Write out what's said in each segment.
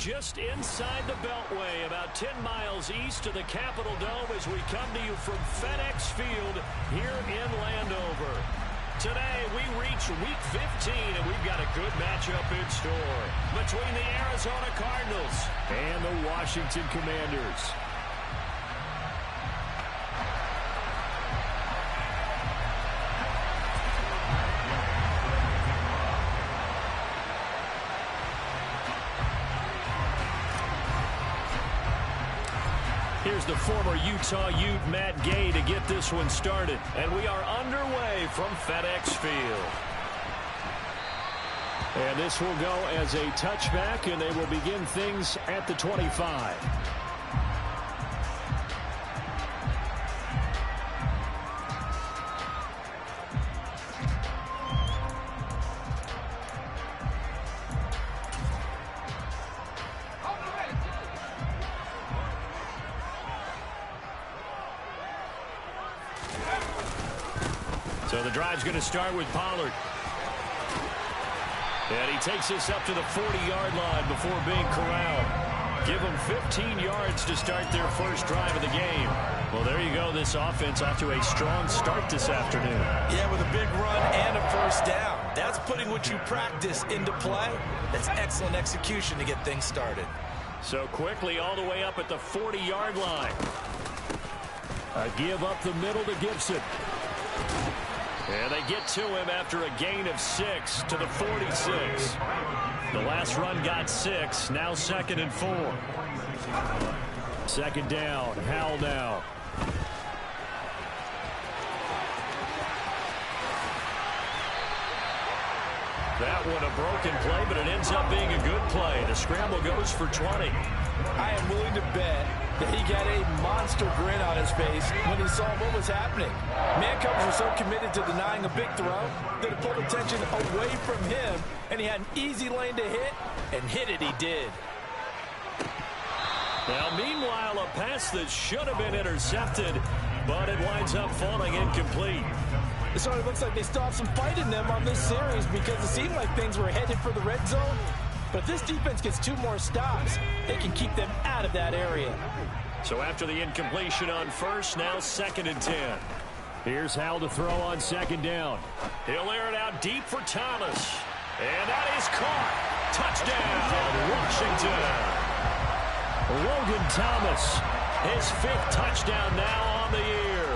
just inside the Beltway, about 10 miles east of the Capitol Dome as we come to you from FedEx Field here in Landover. Today, we reach Week 15, and we've got a good matchup in store between the Arizona Cardinals and the Washington Commanders. Here's the former Utah Ute, Matt Gay, to get this one started. And we are underway from FedEx Field. And this will go as a touchback, and they will begin things at the 25. So the drive's going to start with Pollard. And he takes this up to the 40-yard line before being corralled. Give them 15 yards to start their first drive of the game. Well, there you go. This offense off to a strong start this afternoon. Yeah, with a big run and a first down. That's putting what you practice into play. That's excellent execution to get things started. So quickly all the way up at the 40-yard line. A give up the middle to Gibson. And they get to him after a gain of 6 to the 46. The last run got 6. Now 2nd and 4. Second down. Howell now. That one a broken play, but it ends up being a good play. The scramble goes for 20. I am willing to bet that he got a monster grin on his face when he saw what was happening. Man coverage was so committed to denying a big throw that it pulled attention away from him, and he had an easy lane to hit, and hit it he did. Now, meanwhile, a pass that should have been intercepted, but it winds up falling incomplete. It sort of looks like they still have some fight in them on this series because it seemed like things were headed for the red zone. But if this defense gets 2 more stops, they can keep them out of that area. So after the incompletion on first, now 2nd and 10. Here's Howell to throw on 2nd down. He'll air it out deep for Thomas. And that is caught. Touchdown, Washington. Logan Thomas, his 5th touchdown now on the year.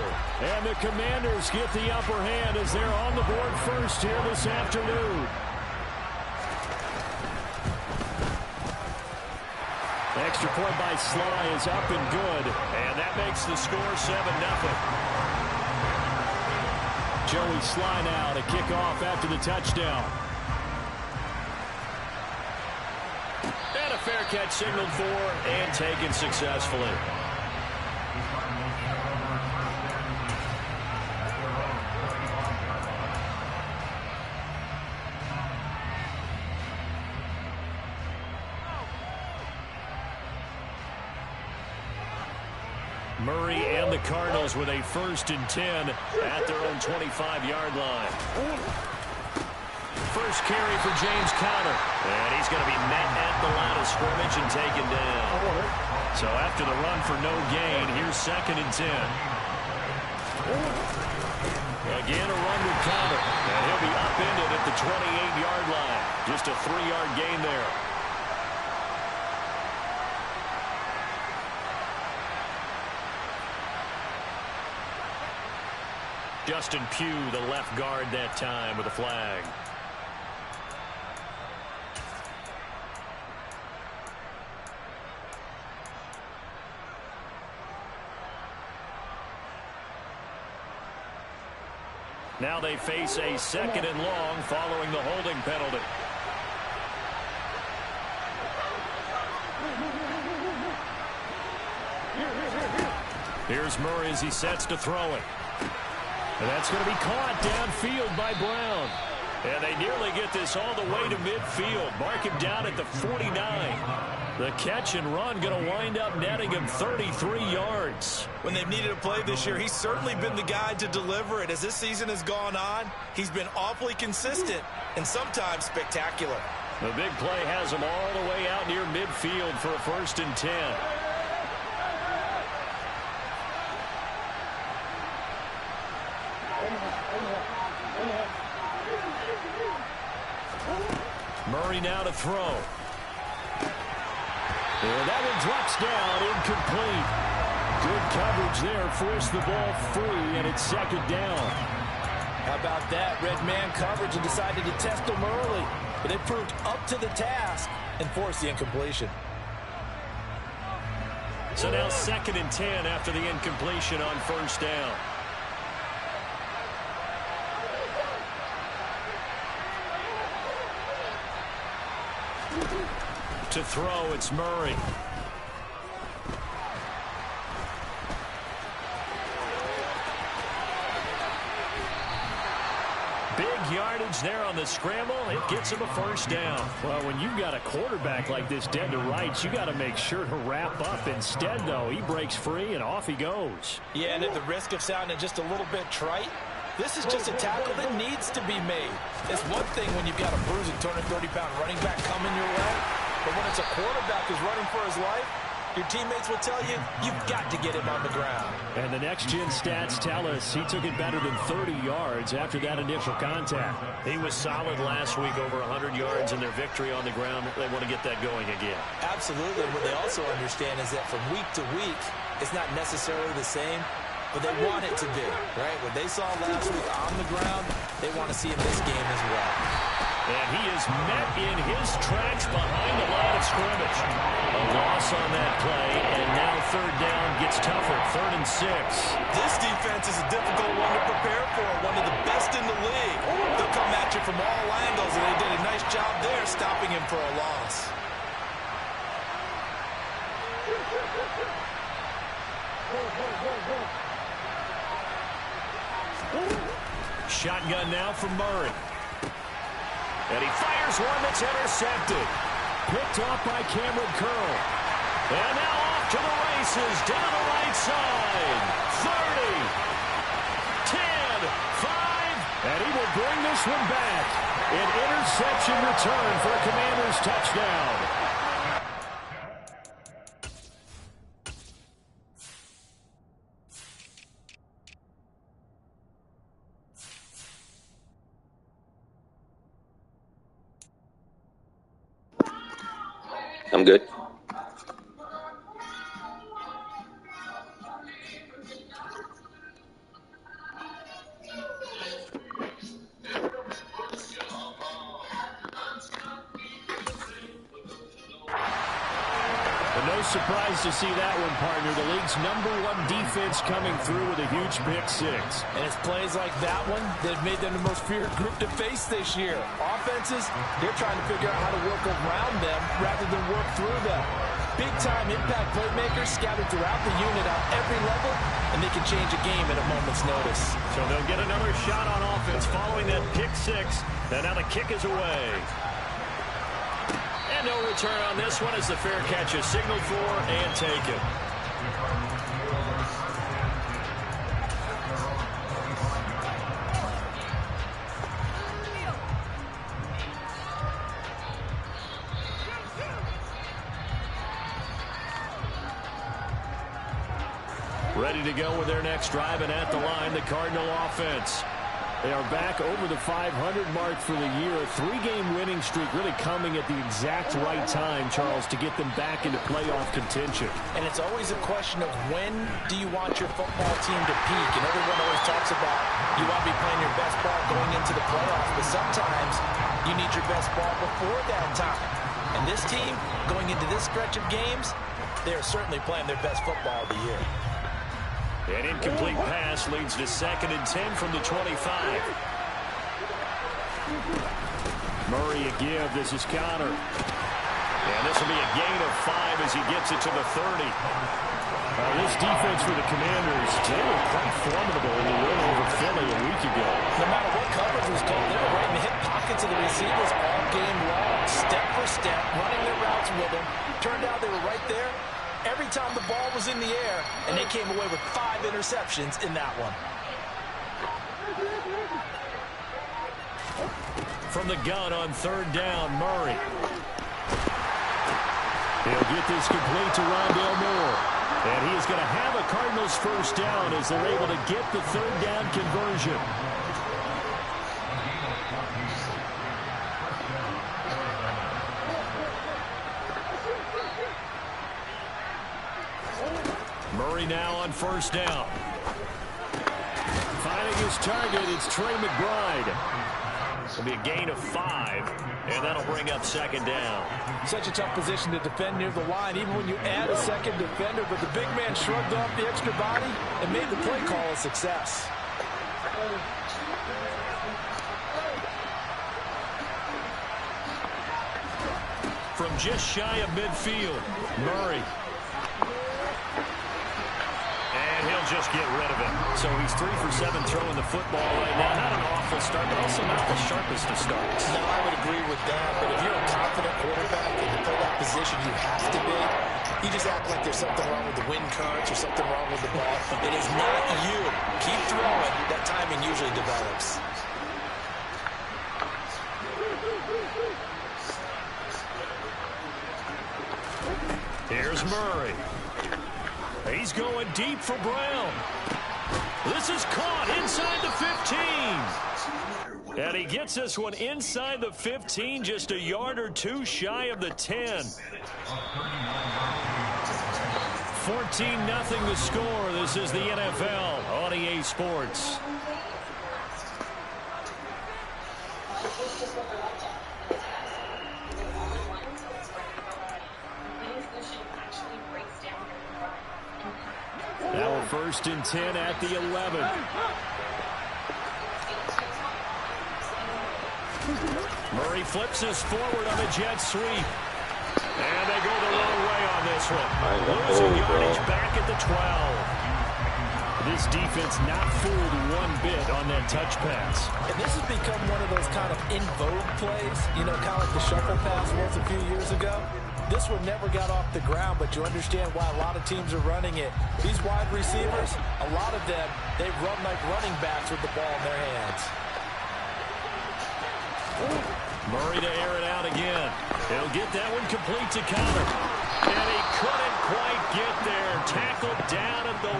And the Commanders get the upper hand as they're on the board first here this afternoon. Extra point by Sly is up and good. And that makes the score 7-0. Joey Sly now to kick off after the touchdown. And a fair catch signaled for and taken successfully. Murray and the Cardinals with a 1st and 10 at their own 25-yard line. First carry for James Conner. And he's going to be met at the line of scrimmage and taken down. So after the run for no gain, here's 2nd and 10. Again, a run with Conner. And he'll be upended at the 28-yard line. Just a 3-yard gain there. Justin Pugh, the left guard that time with a flag. Now they face a 2nd and long following the holding penalty. Here's Murray as he sets to throw it. And that's going to be caught downfield by Brown. And they nearly get this all the way to midfield. Mark him down at the 49. The catch and run going to wind up netting him 33 yards. When they've needed a play this year, he's certainly been the guy to deliver it. As this season has gone on, he's been awfully consistent and sometimes spectacular. The big play has him all the way out near midfield for a 1st and 10. Murray now to throw. And that one drops down, incomplete. Good coverage there, forced the ball free, and it's 2nd down. How about that? Red man coverage and decided to test him early. But they proved up to the task and forced the incompletion. So now 2nd and 10 after the incompletion on 1st down. To throw, it's Murray. Big yardage there on the scramble. It gets him a 1st down. Well, when you've got a quarterback like this dead to rights, you got to make sure to wrap up. Instead, though, he breaks free and off he goes. Yeah, and at the risk of sounding just a little bit trite, this is just a tackle that needs to be made. It's one thing when you've got a bruising 230-pound running back coming your way, but when it's a quarterback who's running for his life, your teammates will tell you, you've got to get him on the ground. And the next-gen stats tell us he took it better than 30 yards after that initial contact. He was solid last week, over 100 yards in their victory on the ground. They want to get that going again. Absolutely. What they also understand is that from week to week, it's not necessarily the same, but they want it to be, right? What they saw last week on the ground, they want to see in this game as well. And he is met in his tracks behind the line of scrimmage. A loss on that play, and now 3rd down gets tougher, 3rd and 6. This defense is a difficult one to prepare for, one of the best in the league. They'll come at you from all angles, and they did a nice job there stopping him for a loss. Shotgun now from Murray. And he fires one that's intercepted. Picked off by Cameron Curl. And now off to the races, down the right side. 30, 10, 5. And he will bring this one back. An interception return for a Commanders touchdown. I'm good. No surprise to see that one, partner. The league's #1 defense coming through with a huge pick-6. And it's plays like that one that have made them the most feared group to face this year. Offenses, they're trying to figure out how to work around them rather than work through them. Big-time impact playmakers scattered throughout the unit on every level, and they can change a game at a moment's notice. So they'll get another shot on offense following that pick-6, and now the kick is away. And no return on this one as the fair catch is signaled for and taken. Ready to go with their next drive, and at the line, the Cardinal offense. They are back over the 500 mark for the year. A 3-game winning streak really coming at the exact right time, Charles, to get them back into playoff contention. And it's always a question of when do you want your football team to peak? And everyone always talks about you want to be playing your best ball going into the playoffs, but sometimes you need your best ball before that time. And this team, going into this stretch of games, they are certainly playing their best football of the year. An incomplete pass leads to 2nd and 10 from the 25. Murray a give. This is Connor. And this will be a gain of 5 as he gets it to the 30. This defense for the Commanders, they were quite formidable in the win over Philly a week ago. No matter what coverage was called, they were right in the hip pockets of the receivers all game long, step for step, running their routes with them. Turned out they were right there every time the ball was in the air, and they came away with 5 interceptions in that one. from the gun on third down. Murray. He'll get this complete to Rondale Moore. And he is going to have a Cardinals first down as they're able to get the third down conversion. Murray now on first down. Finding his target, it's Trey McBride. It'll be a gain of 5, and that'll bring up second down. Such a tough position to defend near the line, even when you add a second defender, but the big man shrugged off the extra body and made the play call a success. From just shy of midfield, Murray. And he'll just get rid of it. So he's 3 for 7 throwing the football right now. Not an awful start, but also not the sharpest of starts. No, I would agree with that. But if you're a confident quarterback and you play that position, you have to be. You just act like there's something wrong with the wind currents or something wrong with the ball. It is not you. Keep throwing. That timing usually develops. Here's Murray. He's going deep for Brown. This is caught inside the 15. And he gets this one inside the 15, just a yard or two shy of the 10. 14-0 the score. This is the NFL on EA Sports. Now we're 1st and 10 at the 11. Murray flips this forward on a jet sweep. And they go the wrong way on this one. Losing yardage back at the 12. This defense not fooled one bit on that touch pass. And this has become one of those kind of in vogue plays, you know, kind of like the shuffle pass was a few years ago. This one never got off the ground, but you understand why a lot of teams are running it. These wide receivers, a lot of them, they run like running backs with the ball in their hands. Murray to air it out again. He'll get that one complete to Connor. And he couldn't quite get there. Tackled down at the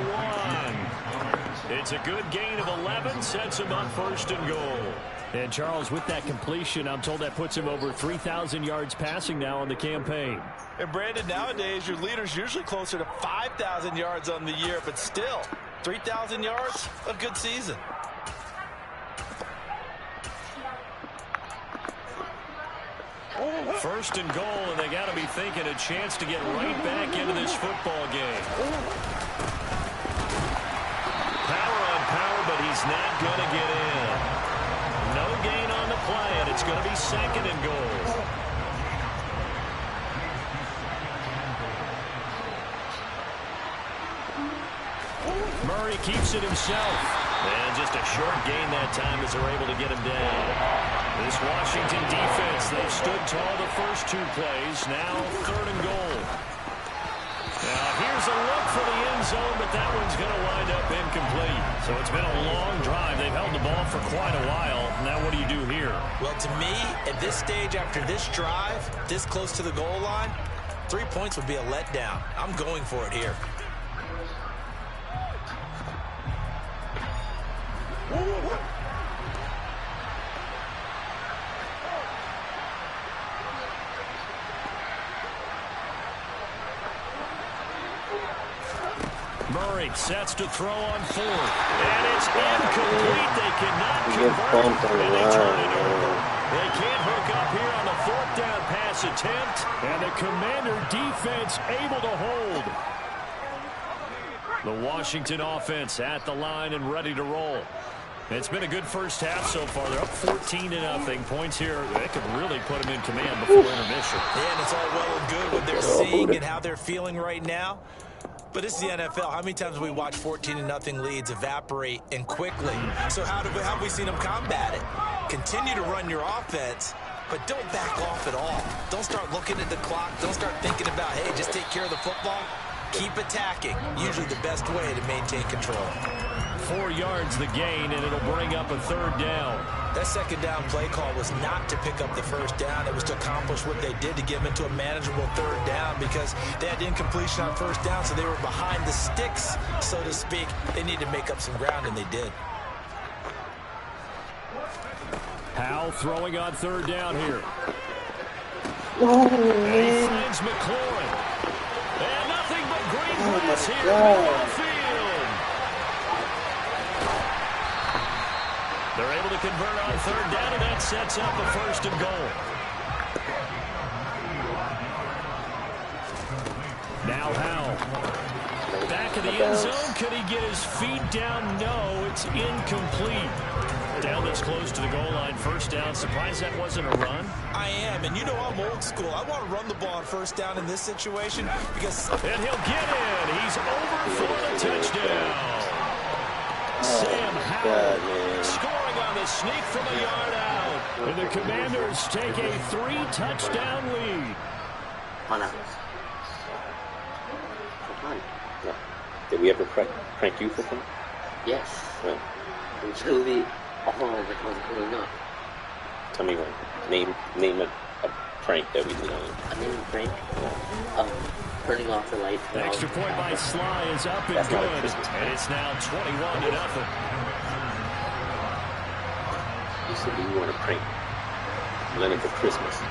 1. It's a good gain of 11. Sets him up 1st and goal. And Charles, with that completion, I'm told that puts him over 3,000 yards passing now on the campaign. And Brandon, nowadays your leader's usually closer to 5,000 yards on the year, but still, 3,000 yards, a good season. First and goal, and they got to be thinking a chance to get right back into this football game. Power on power, but he's not going to get in. No gain on the play, and it's going to be 2nd and goal. Murray keeps it himself. And just a short gain that time as they're able to get him down. This Washington defense, they've stood tall the first 2 plays. Now 3rd and goal. Now here's a look for the end zone, but that one's going to wind up incomplete. So it's been a long drive. They've held the ball for quite a while. Now what do you do here? Well, to me, at this stage after this drive, this close to the goal line, 3 points would be a letdown. I'm going for it here. Murray sets to throw on 4th. And it's incomplete. They cannot convert. And they turn it over. They can't hook up here on the 4th down pass attempt. And the Commander defense able to hold. The Washington offense at the line and ready to roll. It's been a good first half so far. They're up 14-0. Points here, they could really put them in command before intermission. Yeah, and it's all well and good what they're seeing and how they're feeling right now. But it's the NFL. How many times have we watched 14-0 leads evaporate and quickly? So how have we seen them combat it? Continue to run your offense, but don't back off at all. Don't start looking at the clock. Don't start thinking about, hey, just take care of the football. Keep attacking. Usually the best way to maintain control. 4 yards the gain, and it'll bring up a third down. That second down play call was not to pick up the first down. It was to accomplish what they did to get them into a manageable third down because they had incompletion on first down, so they were behind the sticks, so to speak. They needed to make up some ground, and they did. Howell throwing on third down here. Oh, And he man. finds McLaurin. And nothing but green Oh, grass my here God. in the field. They're able to convert on third down, and that sets up a first and goal. Now Howell. Back in the end zone. Can he get his feet down? No, it's incomplete. Down this close to the goal line. First down. Surprised that wasn't a run. I am, and you know I'm old school. I want to run the ball on first down in this situation because... And he'll get in. He's over for the touchdown. Sam Howell scoring on the sneak from a yard out. And the Commanders take a 3-touchdown lead. Come on. Yeah. Did we ever prank you for fun? Yes. No. Until the all of it was going up. Tell me one. Name a prank that we did on you. I mean, Frank, turning off the lights. Extra point by Sly is up and That's not a good. Christmas prank. And it's now 21-0. You said you want to prank Leonard for Christmas.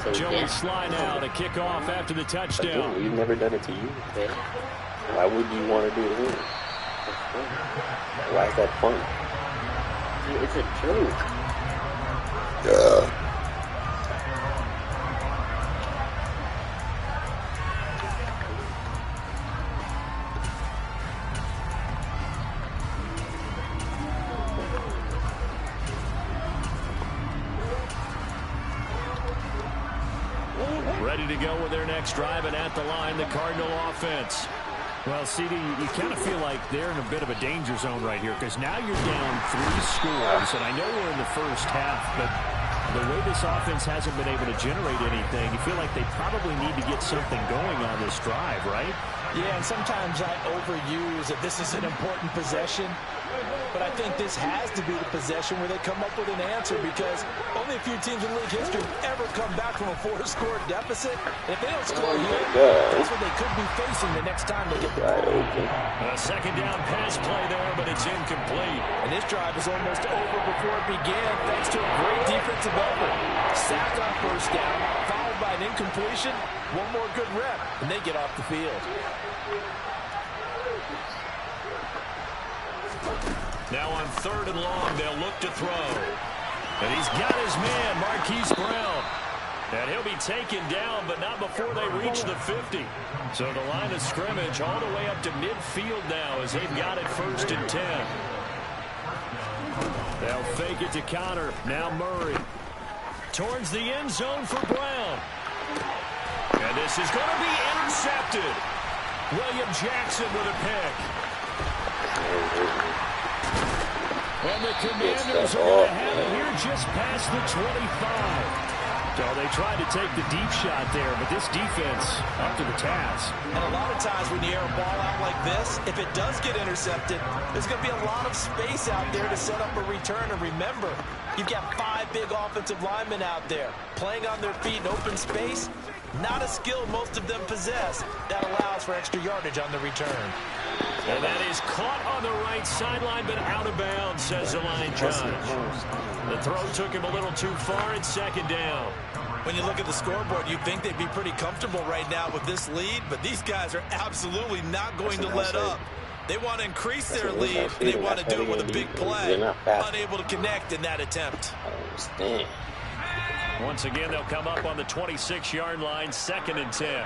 So we Joey can't. Sly now to kick off after the Again, touchdown. we've never done it to you. Okay. Why would you want to do it here? That's fun. Why is that fun? See, it's a joke. Ready to go with their next drive, and at the line, the Cardinal offense. Well, CD, you kind of feel like they're in a bit of a danger zone right here because now you're down 3 scores, and I know we're in the first half, but the way this offense hasn't been able to generate anything, you feel like they probably need to get something going on this drive, right? Yeah, and sometimes I overuse that this is an important possession. But I think this has to be the possession where they come up with an answer because only a few teams in league history ever come back from a 4-score deficit. And if they don't score here, that's what they could be facing the next time they get the ball. A second down pass play there, but it's incomplete. And this drive is almost over before it began thanks to a great defensive effort. Sack on first down, followed by an incompletion. One more good rep, and they get off the field. Now on third and long, they'll look to throw. And he's got his man, Marquise Brown. And he'll be taken down, but not before they reach the 50. So the line of scrimmage all the way up to midfield now as they've got it 1st and 10. They'll fake it to counter. Now Murray. Towards the end zone for Brown. And this is going to be intercepted. William Jackson with a pick. And the Commanders are going to have it here just past the 25. So they tried to take the deep shot there, but this defense up to the task. And a lot of times when you air a ball out like this, if it does get intercepted, there's going to be a lot of space out there to set up a return. And remember, you've got 5 big offensive linemen out there playing on their feet in open space. Not a skill most of them possess that allows for extra yardage on the return. And that is caught on the right sideline, but out of bounds, says the line judge. The throw took him a little too far. It's 2nd down. When you look at the scoreboard, you'd think they'd be pretty comfortable right now with this lead, but these guys are absolutely not going to let up. They want to increase their lead, and they want to do it with a big play. Unable to connect in that attempt. Once again, they'll come up on the 26-yard line, 2nd and 10.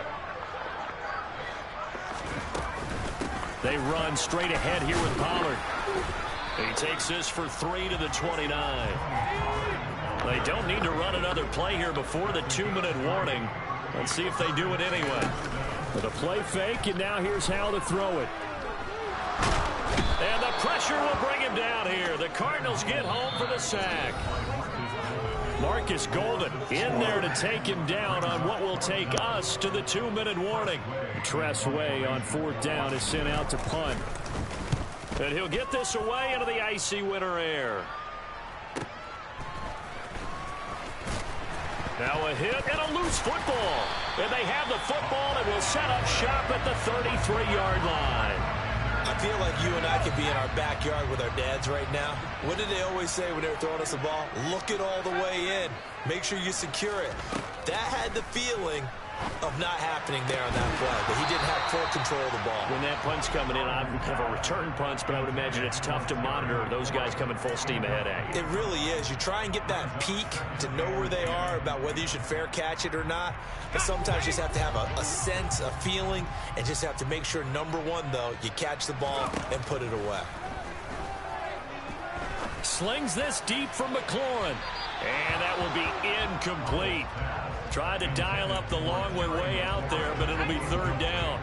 They run straight ahead here with Pollard. He takes this for 3 to the 29. They don't need to run another play here before the 2-minute warning. Let's see if they do it anyway. With a play fake, and now here's how to throw it. And the pressure will bring him down here. The Cardinals get home for the sack. Marcus Golden in there to take him down on what will take us to the 2-minute warning. Tress Way on 4th down is sent out to punt. And he'll get this away into the icy winter air. Now a hit and a loose football. And they have the football and will set up shop at the 33-yard line. I feel like you and I could be in our backyard with our dads right now. What did they always say when they were throwing us the ball? Look it all the way in. Make sure you secure it. That had the feeling of not happening there on that play, that he didn't have full control of the ball. When that punt's coming in, I would have a return punch, but I would imagine it's tough to monitor those guys coming full steam ahead at you. It really is. You try and get that peek to know where they are, about whether you should fair catch it or not. But sometimes you just have to have a sense, a feeling, and just have to make sure, number one, though, you catch the ball and put it away. Slings this deep from McLaurin. And that will be incomplete. Tried to dial up the long way out there, but it'll be third down.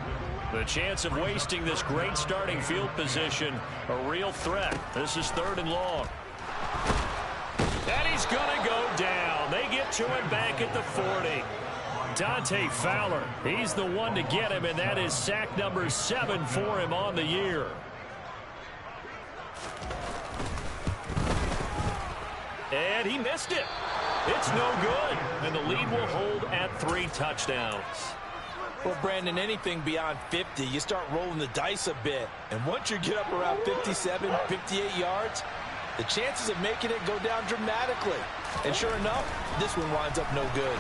The chance of wasting this great starting field position, a real threat. This is third and long. And he's going to go down. They get to him back at the 40. Dante Fowler, he's the one to get him, and that is sack number 7 for him on the year. And he missed it. It's no good. And the lead will hold at 3 touchdowns. Well, Brandon, anything beyond 50, you start rolling the dice a bit. And once you get up around 57, 58 yards, the chances of making it go down dramatically. And sure enough, this one winds up no good.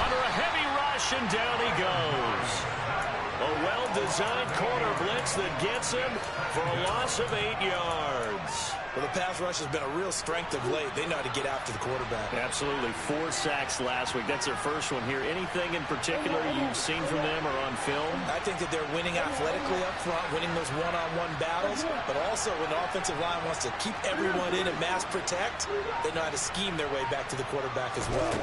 Under a heavy rush, and down he goes. A well-designed corner blitz that gets him for a loss of 8 yards. Well, the pass rush has been a real strength of late. They know how to get after the quarterback. Absolutely. 4 sacks last week. That's their first one here. Anything in particular you've seen from them or on film? I think that they're winning athletically up front, winning those one-on-one battles, but also when the offensive line wants to keep everyone in and mass protect, they know how to scheme their way back to the quarterback as well.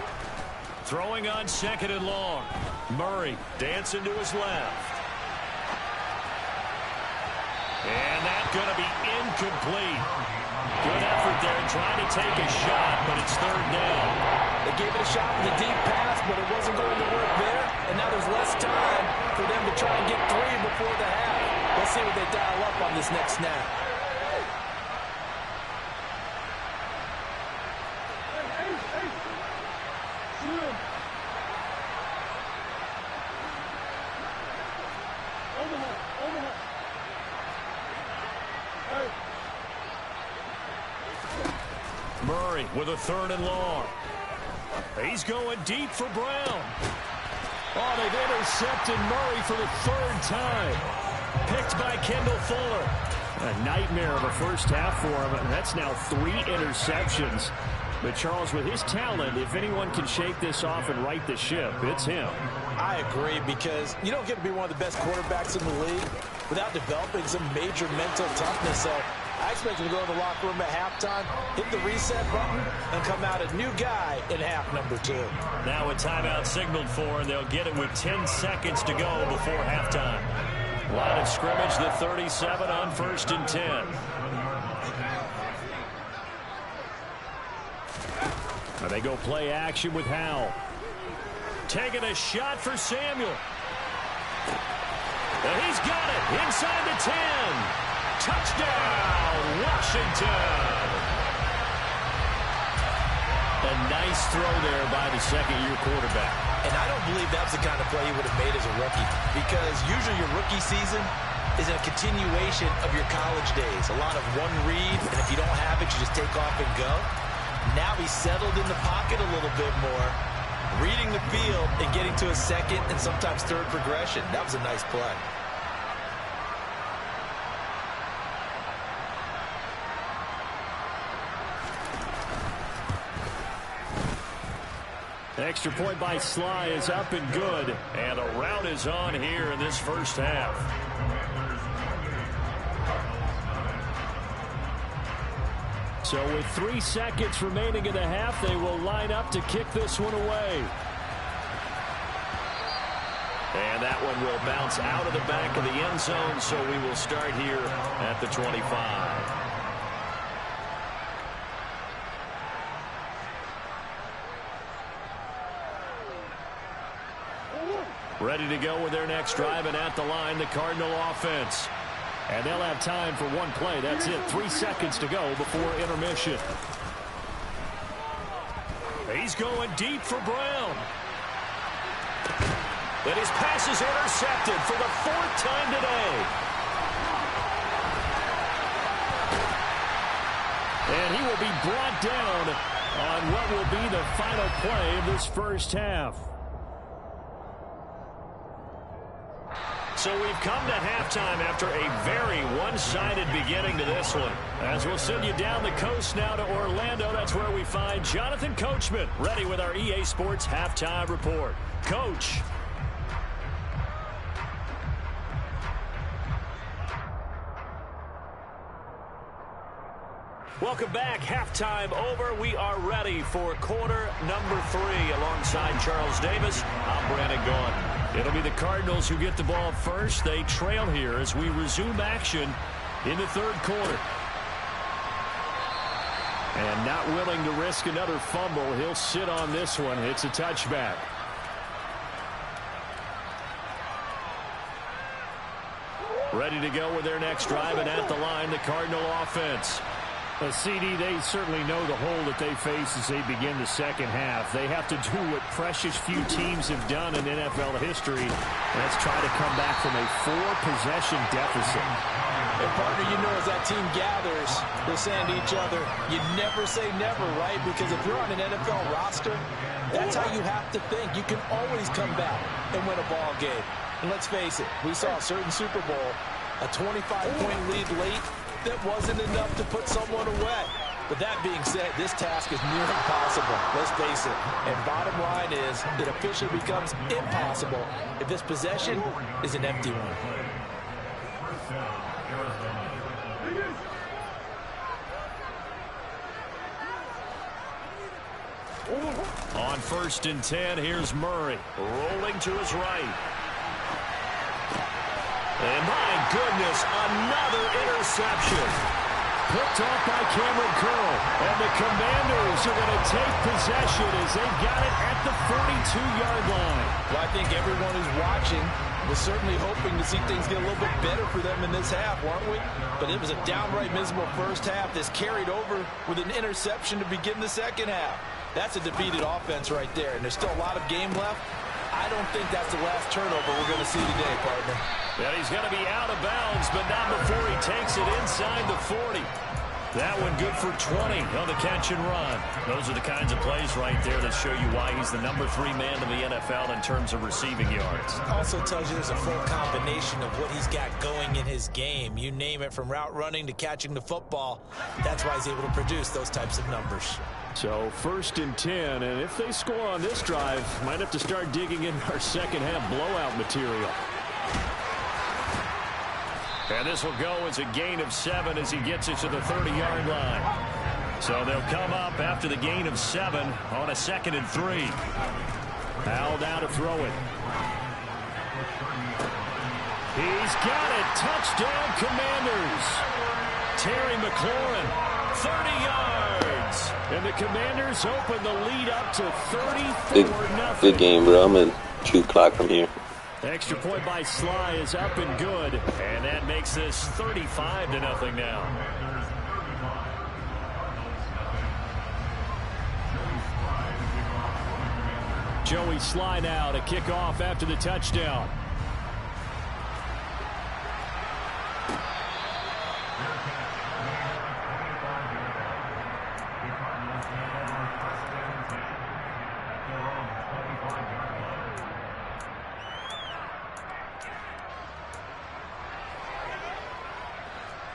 Throwing on second and long. Murray dancing to his left. And that's going to be incomplete. Good effort there trying to take a shot, but it's third down. They gave it a shot with a deep pass, but it wasn't going to work there. And now there's less time for them to try and get 3 before the half. Let's see what they dial up on this next snap. Murray with a third and long. He's going deep for Brown. Oh, they've intercepted Murray for the 3rd time. Picked by Kendall Fuller. A nightmare of a first half for him. That's now 3 interceptions. But Charles, with his talent, if anyone can shake this off and right the ship, it's him. I agree, because you don't get to be one of the best quarterbacks in the league without developing some major mental toughness. So I expect him to go to the locker room at halftime, hit the reset button, and come out a new guy in half number 2. Now a timeout signaled for, and they'll get it with 10 seconds to go before halftime. Line of scrimmage, the 37 on 1st and 10. Now they go play action with Howell. Taking a shot for Samuel. And he's got it inside the 10. Touchdown, Washington. A nice throw there by the second-year quarterback. And I don't believe that's the kind of play he would have made as a rookie, because usually your rookie season is a continuation of your college days. A lot of one read, and if you don't have it, you just take off and go. Now he's settled in the pocket a little bit more, reading the field and getting to a second and sometimes third progression. That was a nice play. Extra point by Sly is up and good. And a rout is on here in this first half. So with 3 seconds remaining in the half, they will line up to kick this one away. And that one will bounce out of the back of the end zone, so we will start here at the 25. Ready to go with their next drive, and at the line, the Cardinal offense. And they'll have time for one play. That's it. 3 seconds to go before intermission. He's going deep for Brown. And his pass is intercepted for the 4th time today. And he will be brought down on what will be the final play of this first half. So we've come to halftime after a very one-sided beginning to this one. As we'll send you down the coast now to Orlando, that's where we find Jonathan Coachman ready with our EA Sports Halftime Report. Coach. Welcome back. Halftime over. We are ready for quarter number 3 alongside Charles Davis. I'm Brandon Gaughan. It'll be the Cardinals who get the ball first. They trail here as we resume action in the 3rd quarter. And not willing to risk another fumble. He'll sit on this one. It's a touchback. Ready to go with their next drive, and at the line, the Cardinal offense. CD, they certainly know the hole that they face as they begin the second half. They have to do what precious few teams have done in NFL history. Let's try to come back from a 4-possession deficit. And partner, you know, as that team gathers, they're saying to each other, you never say never, right? Because if you're on an NFL roster, that's how you have to think. You can always come back and win a ball game. And let's face it, we saw a certain Super Bowl, a 25-point lead late, that wasn't enough to put someone away. But that being said, this task is near impossible. Let's face it. And bottom line is, it officially becomes impossible if this possession is an empty one. On 1st and 10, here's Murray rolling to his right. And my goodness, another interception. Picked off by Cameron Curl. And the Commanders are going to take possession as they've got it at the 42-yard line. Well, I think everyone who's watching was certainly hoping to see things get a little bit better for them in this half, weren't we? But it was a downright miserable first half. This carried over with an interception to begin the second half. That's a defeated offense right there, and there's still a lot of game left. I don't think that's the last turnover we're going to see today, partner. And he's going to be out of bounds, but not before he takes it inside the 40. That one good for 20 on the catch and run. Those are the kinds of plays right there that show you why he's the number 3 man in the NFL in terms of receiving yards. Also tells you there's a full combination of what he's got going in his game. You name it, from route running to catching the football. That's why he's able to produce those types of numbers. So 1st and 10, and if they score on this drive, might have to start digging in our second half blowout material. And this will go as a gain of 7 as he gets it to the 30-yard line. So they'll come up after the gain of 7 on a 2nd and 3. Howell now to throw it. He's got it. Touchdown, Commanders. Terry McLaurin, 30 yards. And the Commanders open the lead up to 34-0. Good game, bro. I'm in 2 clock from here. Extra point by Sly is up and good. And that makes this 35-0 now. Joey Sly now to kick off after the touchdown.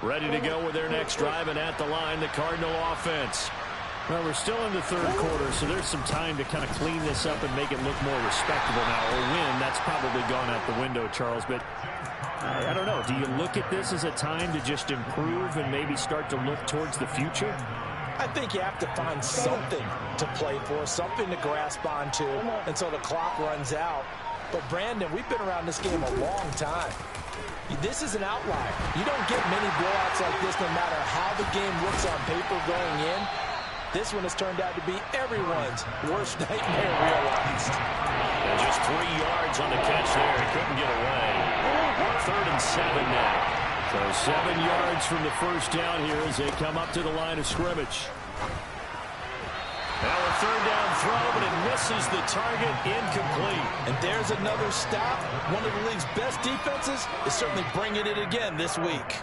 Ready to go with their next drive, and at the line, the Cardinal offense. Well, we're still in the 3rd quarter, so there's some time to kind of clean this up and make it look more respectable now. Or win, that's probably gone out the window, Charles. But I don't know. Do you look at this as a time to just improve and maybe start to look towards the future? I think you have to find something to play for, something to grasp onto until the clock runs out. But, Brandon, we've been around this game a long time. This is an outlier. You don't get many blowouts like this no matter how the game looks on paper going in. This one has turned out to be everyone's worst nightmare realized. And just 3 yards on the catch there. He couldn't get away. 3rd and 7 now. So 7 yards from the first down here as they come up to the line of scrimmage. Now a third down throw, but it misses the target, incomplete. And there's another stop. One of the league's best defenses is certainly bringing it again this week.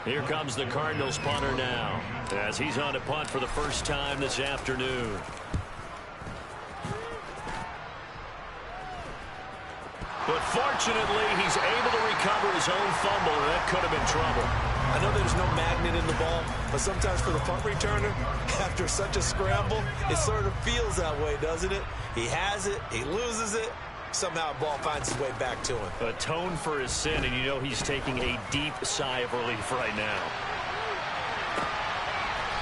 Here comes the Cardinals punter now, as he's on to punt for the first time this afternoon. But fortunately, he's able to recover his own fumble, and that could have been trouble. I know there's no magnet in the ball, but sometimes for the punt returner, after such a scramble, it sort of feels that way, doesn't it? He has it, he loses it, somehow the ball finds its way back to him. Atone for his sin, and you know he's taking a deep sigh of relief right now.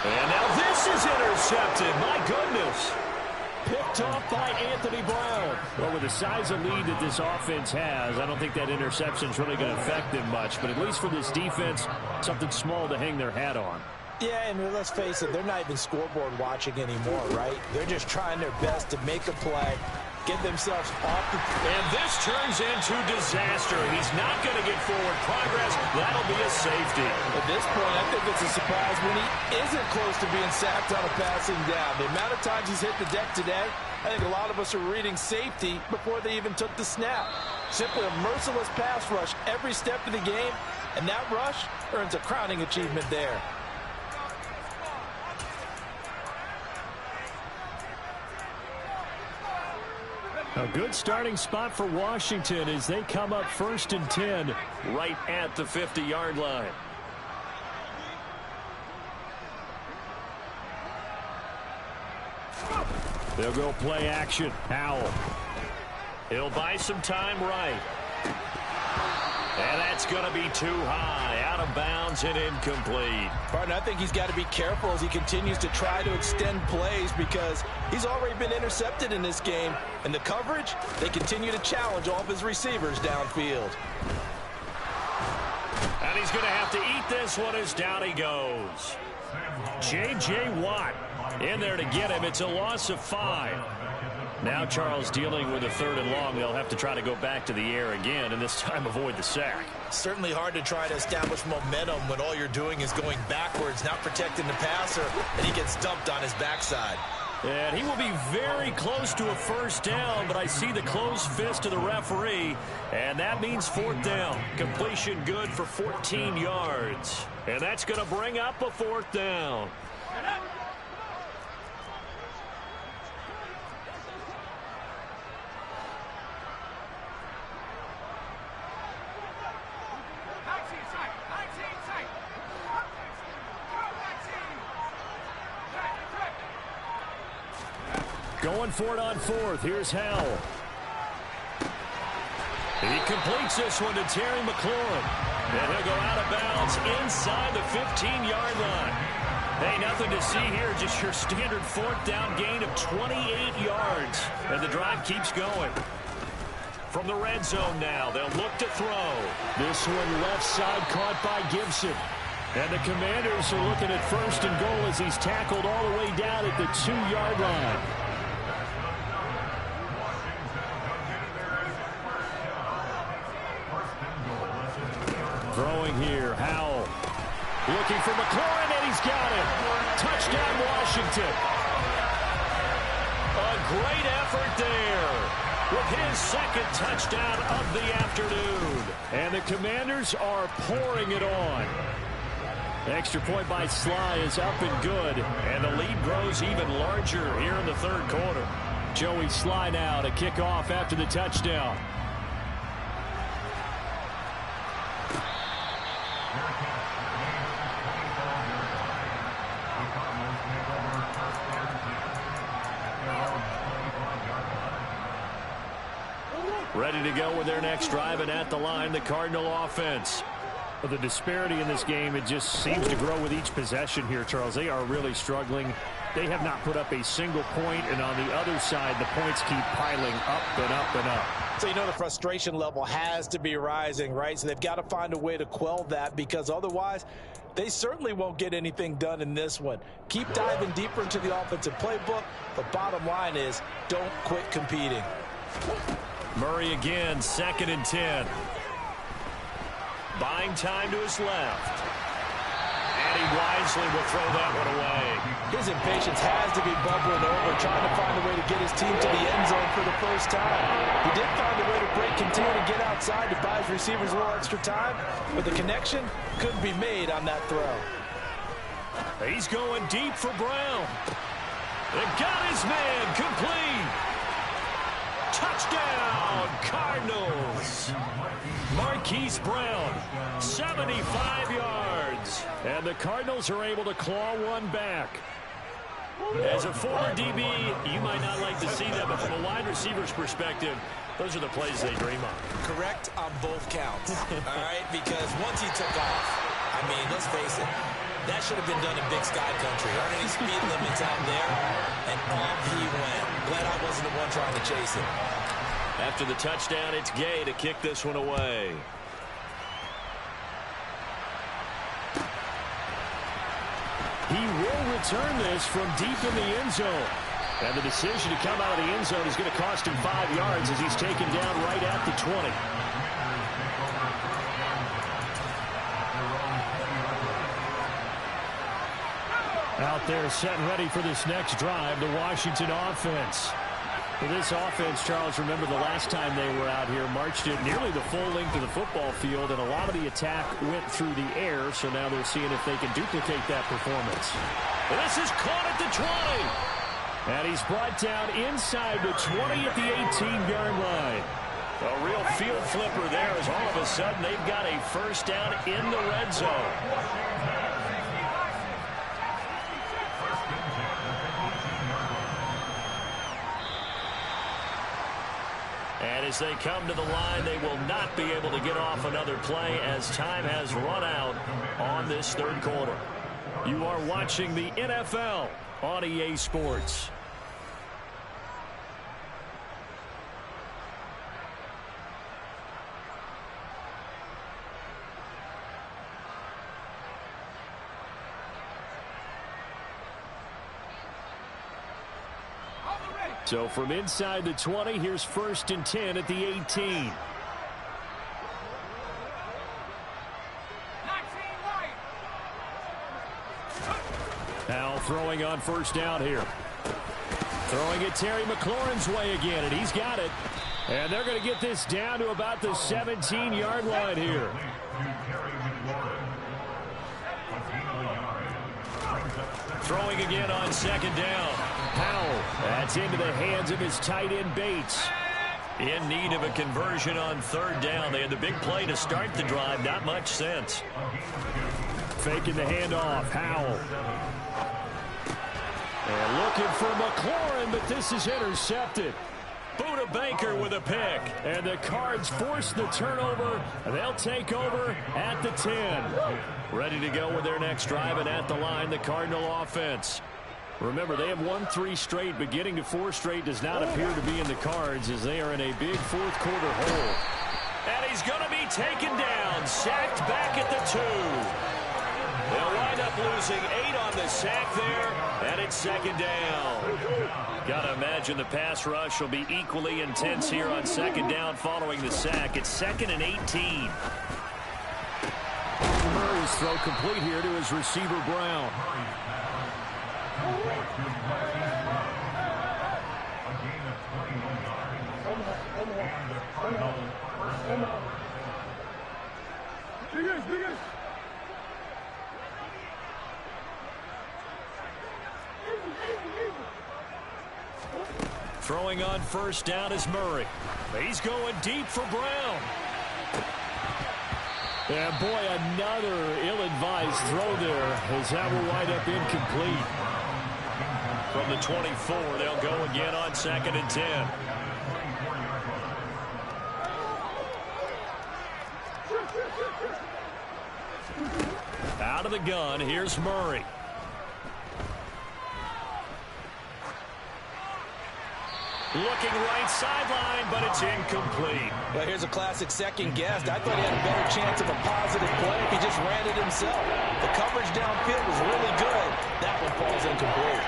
And now this is intercepted. My goodness. Picked off by Anthony Brown. Well, with the size of lead that this offense has, I don't think that interception is really going to affect them much. But at least for this defense, something small to hang their hat on. Yeah, and let's face it, they're not even scoreboard watching anymore, right? They're just trying their best to make a play, get themselves off the... And this turns into disaster. He's not going to get forward progress. That'll be a safety. At this point, I think it's a surprise when he isn't close to being sacked on a passing down. The amount of times he's hit the deck today, I think a lot of us are reading safety before they even took the snap. Simply a merciless pass rush every step of the game, and that rush earns a crowning achievement there. A good starting spot for Washington as they come up 1st and 10 right at the 50-yard line. They'll go play action. Howell. He'll buy some time right. And that's going to be too high. Out of bounds and incomplete. Partner, I think he's got to be careful as he continues to try to extend plays because he's already been intercepted in this game. And the coverage, they continue to challenge all of his receivers downfield. And he's going to have to eat this one as down he goes. J.J. Watt in there to get him. It's a loss of 5. Now Charles dealing with a 3rd and long. They'll have to try to go back to the air again and this time avoid the sack. Certainly hard to try to establish momentum when all you're doing is going backwards, not protecting the passer, and he gets dumped on his backside. And he will be very close to a first down, but I see the closed fist of the referee, and that means 4th down. Completion good for 14 yards. And that's going to bring up a 4th down. Going for it on 4th. Here's Howell. He completes this one to Terry McLaurin. And he'll go out of bounds inside the 15-yard line. Hey, nothing to see here. Just your standard 4th down gain of 28 yards. And the drive keeps going. From the red zone now, they'll look to throw. This one left side caught by Gibson. And the Commanders are looking at 1st and goal as he's tackled all the way down at the 2-yard line. Throwing here, Howell. Looking for McLaurin, and he's got it. Touchdown, Washington. A great effort there with his 2nd touchdown of the afternoon. And the Commanders are pouring it on. Extra point by Sly is up and good, and the lead grows even larger here in the 3rd quarter. Joey Sly now to kick off after the touchdown. Ready to go with their next drive, and at the line, the Cardinal offense. The disparity in this game, it just seems to grow with each possession here, Charles. They are really struggling. They have not put up a single point, and on the other side, the points keep piling up and up and up. So you know the frustration level has to be rising, right? So they've got to find a way to quell that because otherwise they certainly won't get anything done in this one. Keep diving deeper into the offensive playbook. The bottom line is don't quit competing. Murray again, 2nd and 10. Buying time to his left. And he wisely will throw that one away. His impatience has to be bubbling over, trying to find a way to get his team to the end zone for the first time. He did find a way to break contain and get outside to buy his receivers a little extra time, but the connection couldn't be made on that throw. He's going deep for Brown. They got his man complete. Touchdown, Cardinals. Marquise Brown, 75 yards. And the Cardinals are able to claw one back. As a former DB, you might not like to see that, but from a wide receiver's perspective, those are the plays they dream of. Correct on both counts, all right? Because once he took off, I mean, let's face it, that should have been done in Big Sky Country. Aren't any speed limits out there? And off he went. Glad I wasn't the one trying to chase him. After the touchdown, it's Gay to kick this one away. He will return this from deep in the end zone. And the decision to come out of the end zone is going to cost him 5 yards as he's taken down right at the 20. Out there set and ready for this next drive, the Washington offense. For this offense, Charles, remember the last time they were out here, marched it nearly the full length of the football field, and a lot of the attack went through the air, so now they're seeing if they can duplicate that performance. This is caught at the 20. And he's brought down inside the 20 at the 18-yard line. A real field flipper there as all of a sudden they've got a first down in the red zone. And as they come to the line, they will not be able to get off another play as time has run out on this third quarter. You are watching the NFL on EA Sports. So from inside the 20, here's 1st and 10 at the 18. Now throwing on first down here. Throwing it Terry McLaurin's way again, and he's got it. And they're going to get this down to about the 17-yard line here. Throwing again on second down. Powell, that's into the hands of his tight end Bates. In need of a conversion on third down. They had the big play to start the drive. Not much sense. Faking the handoff. Powell. And looking for McLaurin, but this is intercepted. Buda Baker with a pick. And the Cards force the turnover. They'll take over at the 10. Ready to go with their next drive, and at the line, the Cardinal offense. Remember, they have won 3 straight, but getting to 4 straight does not appear to be in the cards as they are in a big fourth quarter hole. And he's going to be taken down, sacked back at the 2. They'll wind up losing 8 on the sack there, and it's second down. Got to imagine the pass rush will be equally intense here on second down following the sack. It's 2nd and 18. Murray's throw complete here to his receiver, Brown. Throwing on first down is Murray. He's going deep for Brown. And boy, another ill-advised throw there as that will wind up incomplete. From the 24, they'll go again on 2nd and 10. Out of the gun, here's Murray. Looking right sideline, but it's incomplete. Well, here's a classic second guess. I thought he had a better chance of a positive play if he just ran it himself. The coverage downfield was really good. That one falls incomplete.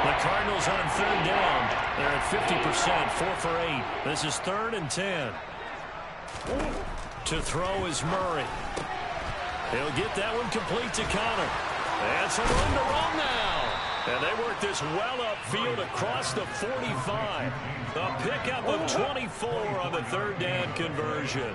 The Cardinals on third down. They're at 50%, 4 for 8. This is 3rd and 10. To throw is Murray. He'll get that one complete to Connor. That's a run to run now. And they work this well upfield across the 45. A pickup of 24 on the 3rd down conversion.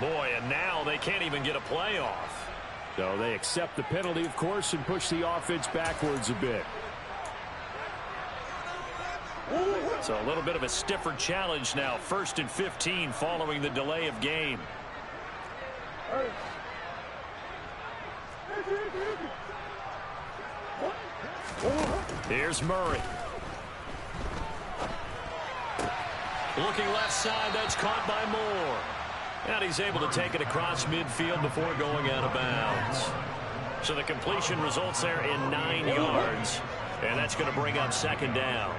Boy, and now they can't even get a play off. So they accept the penalty, of course, and push the offense backwards a bit. So a little bit of a stiffer challenge now. 1st and 15 following the delay of game. Here's Murray. Looking left side, that's caught by Moore. And he's able to take it across midfield before going out of bounds. So the completion results there in 9 yards. And that's going to bring up 2nd down.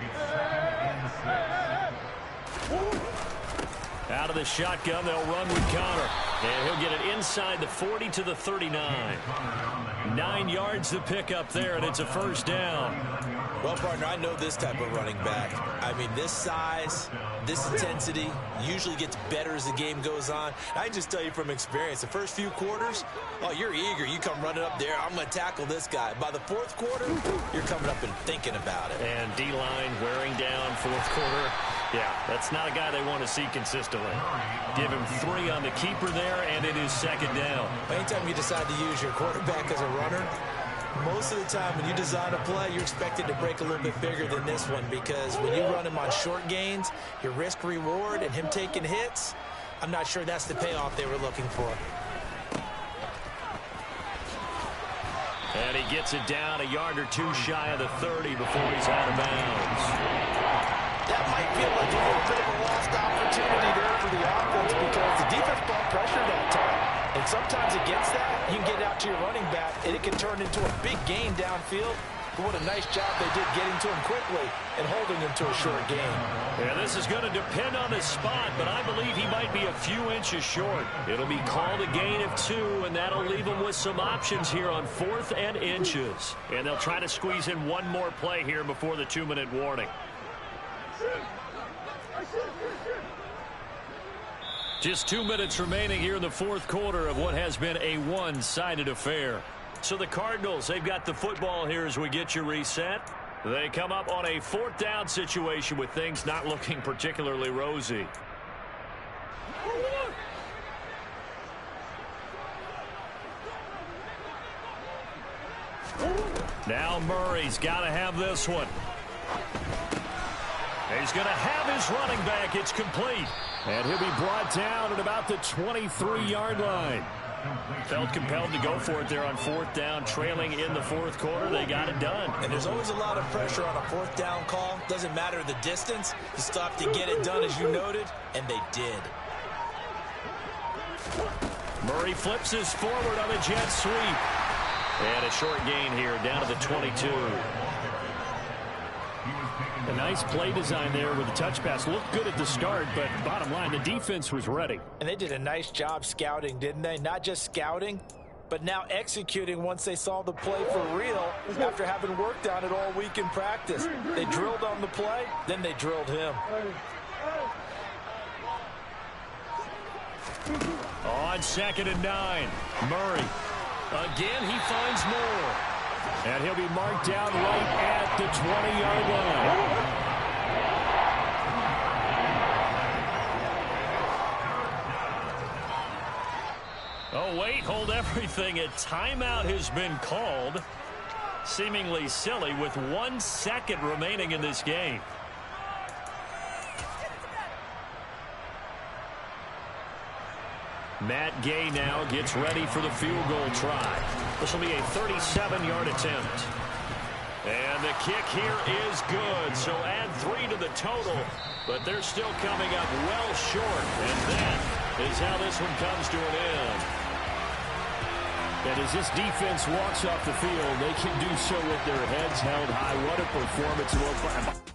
Out of the shotgun, they'll run with Connor. And he'll get it inside the 40 to the 39. 9 yards to pick up there, and it's a 1st down. Well, partner, I know this type of running back. I mean, this size, this intensity usually gets better as the game goes on. I can just tell you from experience, the first few quarters, oh, you're eager. You come running up there, I'm going to tackle this guy. By the 4th quarter, you're coming up and thinking about it. And D-line wearing down 4th quarter. Yeah, that's not a guy they want to see consistently. Give him 3 on the keeper there, and it is 2nd down. Anytime you decide to use your quarterback as a runner, most of the time when you design a play, you're expected to break a little bit bigger than this one, because when you run him on short gains, your risk-reward and him taking hits, I'm not sure that's the payoff they were looking for. And he gets it down a yard or 2 shy of the 30 before he's out of bounds. That might feel like a little bit of a lost opportunity there for the offense, because the defense brought pressure that time. And sometimes against that, you can get out to your running back, and it can turn into a big gain downfield. But what a nice job they did getting to him quickly and holding him to a short gain. Yeah, this is going to depend on his spot, but I believe he might be a few inches short. It'll be called a gain of 2, and that'll leave him with some options here on 4th and inches. And they'll try to squeeze in one more play here before the 2-minute warning. Just 2 minutes remaining here in the 4th quarter of what has been a one-sided affair. So the Cardinals, they've got the football here as we get you reset. They come up on a 4th down situation with things not looking particularly rosy. Now Murray's got to have this one. He's going to have his running back. It's complete. And he'll be brought down at about the 23-yard line. Felt compelled to go for it there on 4th down, trailing in the 4th quarter. They got it done. And there's always a lot of pressure on a 4th down call. Doesn't matter the distance. You still have to get it done, as you noted, and they did. Murray flips his forward on a jet sweep. And a short gain here down to the 22. A nice play design there with the touch pass. Looked good at the start, but bottom line, the defense was ready. And they did a nice job scouting, didn't they? Not just scouting, but now executing once they saw the play for real after having worked on it all week in practice. They drilled on the play, then they drilled him. On 2nd and 9, Murray. Again, he finds Moore. And he'll be marked down right at the 20-yard line. Oh, wait, hold everything. A timeout has been called. Seemingly silly with 1 second remaining in this game. Matt Gay now gets ready for the field goal try. This will be a 37-yard attempt. And the kick here is good. So add 3 to the total. But they're still coming up well short. And that is how this one comes to an end. And as this defense walks off the field, they can do so with their heads held high. What a performance.